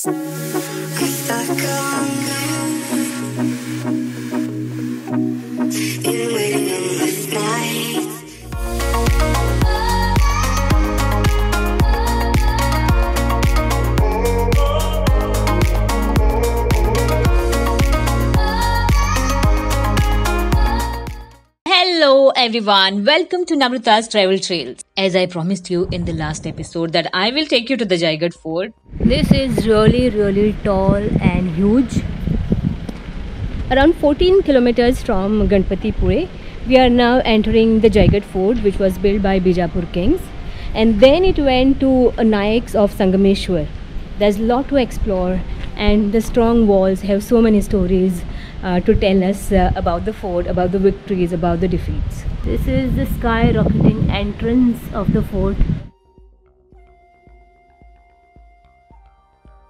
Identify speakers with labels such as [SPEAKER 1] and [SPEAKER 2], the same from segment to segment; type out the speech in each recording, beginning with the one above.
[SPEAKER 1] I'm stuck on been waiting endless nights.
[SPEAKER 2] Hello everyone, welcome to Namrata's Travel Trails. As I promised you in the last episode that I will take you to the Jaigarh Fort.
[SPEAKER 3] This is really tall and huge. Around 14 kilometers from Ganpatipure, we are now entering the Jaigarh Fort, which was built by Bijapur kings, and then it went to Nayaks of Sangameshwar. There's a lot to explore, and the strong walls have so many stories to tell us about the fort, about the victories, about the defeats. This is the skyrocketing entrance of the fort.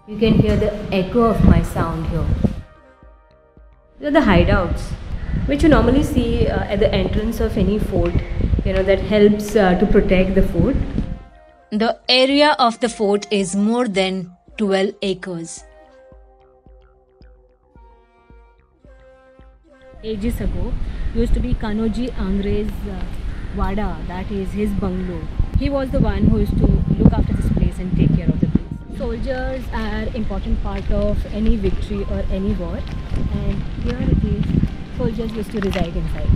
[SPEAKER 3] You can hear the echo of my sound here. These are the hideouts, which you normally see at the entrance of any fort, that helps to protect the fort.
[SPEAKER 2] The area of the fort is more than 12 acres.
[SPEAKER 3] Ages ago, used to be Kanoji Angres Wada, that is his bungalow. He was the one who used to look after this place and take care of the place. Soldiers are important part of any victory or any war, and here it is, soldiers used to reside inside.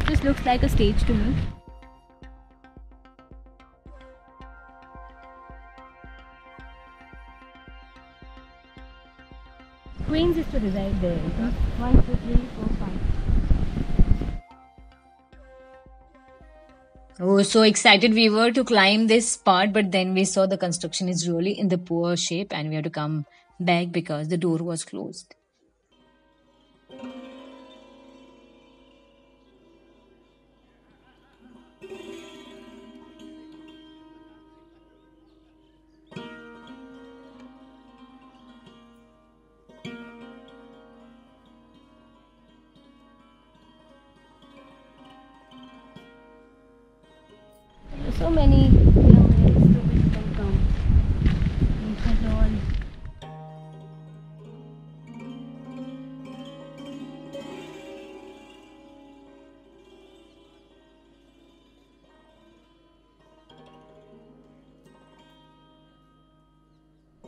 [SPEAKER 3] This looks like a stage to me. Queens used to reside there. 1, 2, 3, 4, 5.
[SPEAKER 2] Oh, so excited we were to climb this part, but then we saw the construction is really in the poor shape and we had to come back because the door was closed.
[SPEAKER 3] So many ways to which can come. Look at all.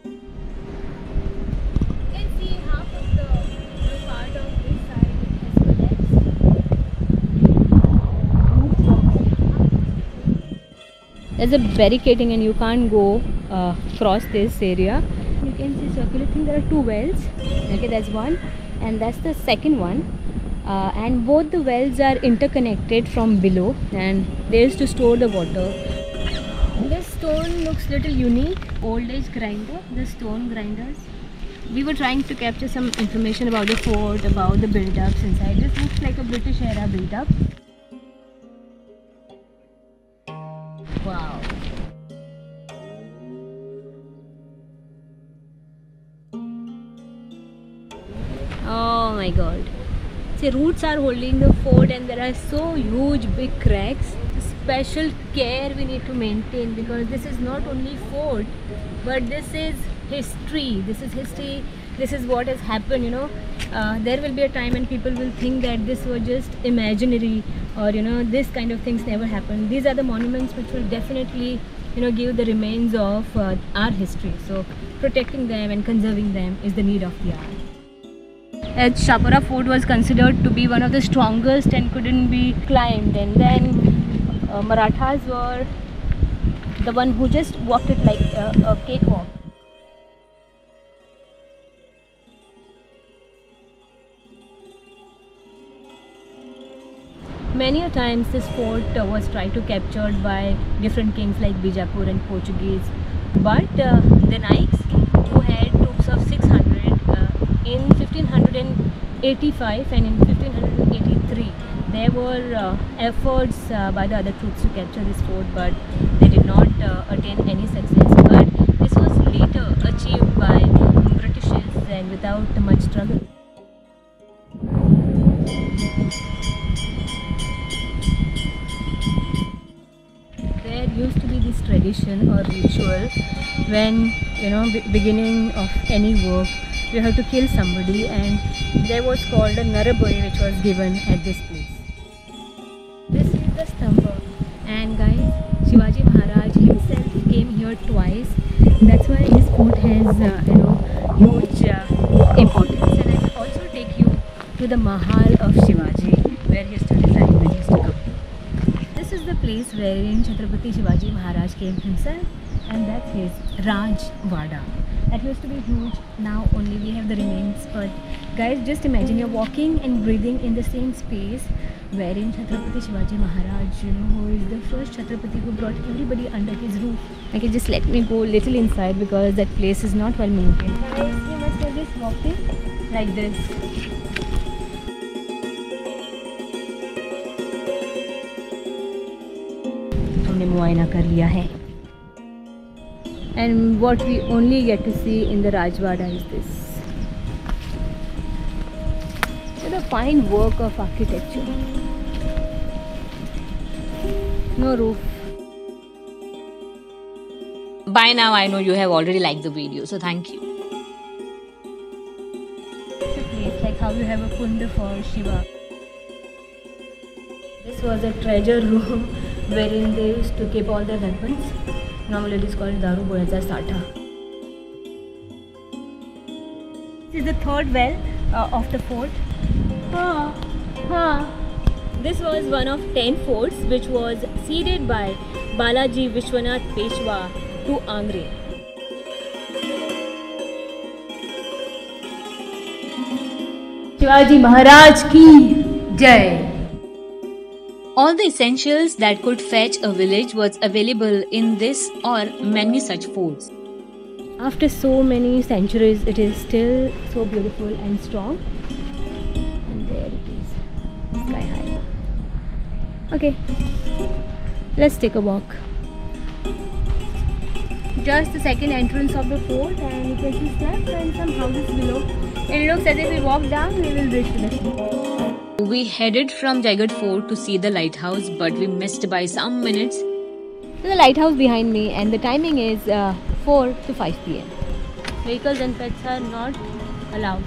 [SPEAKER 3] You can see half of the part of this side has collapsed. There's a barricading and you can't go cross this area. You can see circulating. There are two wells. Okay, that's one, and that's the second one. And both the wells are interconnected from below, and they used to store the water. This stone looks little unique. Old age grinder, the stone grinders. We were trying to capture some information about the fort, about the build-ups inside. This looks like a British era build-up. Wow. Oh my god. See, roots are holding the fort and there are so huge big cracks. Special care we need to maintain because this is not only fort, but this is history. This is history. This is what has happened, There will be a time when people will think that this was just imaginary or, this kind of things never happened. These are the monuments which will definitely, give the remains of our history. So protecting them and conserving them is the need of the hour. As Shapura Fort was considered to be one of the strongest and couldn't be climbed, and then Marathas were the one who just walked it like a cakewalk. Many a times this fort was tried to captured by different kings like Bijapur and Portuguese, but the Nayaks, who had troops of 600 in 1585 and in 1583, there were efforts by the other troops to capture this fort, but they did not attain any success. But this was later achieved by Britishes and without much struggle. There used to be this tradition or ritual when beginning of any work, you have to kill somebody, and there was called a Narabali which was given at this place. This is the Stamba, and guys, Shivaji Maharaj himself came here twice. That's why this fort has huge importance. And I will also take you to the Mahal of Shivaji, where he used to reside when he used to come. This is the place wherein Chhatrapati Shivaji Maharaj came himself, and that's his Rajwada. That used to be huge. Now only we have the remains. But guys, just imagine you're walking and breathing in the same space wherein Chhatrapati Shivaji Maharaj, who is the first Chhatrapati who brought everybody under his roof. Okay, just let me go little inside because that place is not well maintained. Guys, you must have just walked in like this. हमने मुआयना कर लिया है. And what we only get to see in the Rajwada is this. What a fine work of architecture. No roof.
[SPEAKER 2] By now I know you have already liked the video, so thank you.
[SPEAKER 3] It's a place like how you have a kunda for Shiva. This was a treasure room wherein they used to keep all their weapons. Normally it is called Daru Boyaza Sata. This is the third well of the fort. This was one of 10 forts which was ceded by Balaji Vishwanath Peshwa to Angre. Shivaji Maharaj ki Jai.
[SPEAKER 2] All the essentials that could fetch a village was available in this or many such forts.
[SPEAKER 3] After so many centuries, it is still so beautiful and strong. And there it is, sky high. Okay, let's take a walk. Just the second entrance of the fort, and you can see steps and some houses below. It looks as if we walk down, we will reach the sea.
[SPEAKER 2] We headed from Jaigarh Fort to see the lighthouse, but we missed by some minutes.
[SPEAKER 3] So the lighthouse behind me, and the timing is 4 to 5 p.m. Vehicles and pets are not allowed.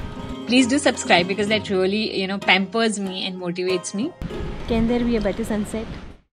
[SPEAKER 2] Please do subscribe because that really, pampers me and motivates me.
[SPEAKER 3] Can there be a better sunset?